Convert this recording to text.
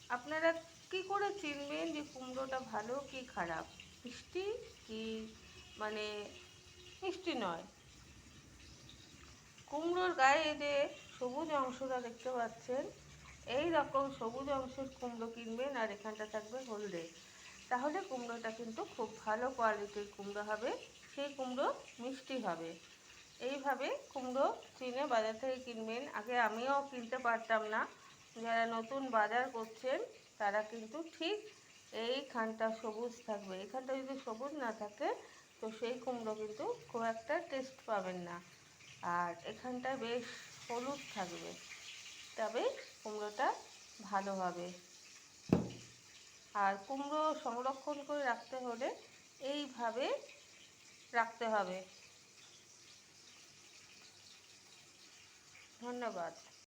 আপনারা কি করে চিনবেন যে কুমড়োটা ভালো কি খারাপ, মিষ্টি কি মানে মিষ্টি নয়? কুমড়োর গায়ে যে সবুজ অংশটা দেখতে পাচ্ছেন, এই রকম সবুজ অংশের কুমড়ো কিনবেন আর এখানটা থাকবে হলদে, তাহলে কুমড়োটা কিন্তু খুব ভালো কোয়ালিটির কুমড়ো হবে, সেই কুমড়ো মিষ্টি হবে। এইভাবে কুমড়ো চিনে বাজার থেকে কিনবেন। আগে আমিও কিনতে পারতাম না, যারা নতুন বাজার করছেন তারা কিন্তু ঠিক এইখানটা সবুজ থাকবে, এখানটা যদি সবুজ না থাকে তো সেই কুমড়ো কিন্তু খুব একটা টেস্ট পাবেন না। আর এখানটা বেশ হলুদ থাকবে, তবে কুমড়োটা ভালো হবে। আর কুমড়ো সংরক্ষণ করে রাখতে হলে এইভাবে রাখতে হবে। ধন্যবাদ।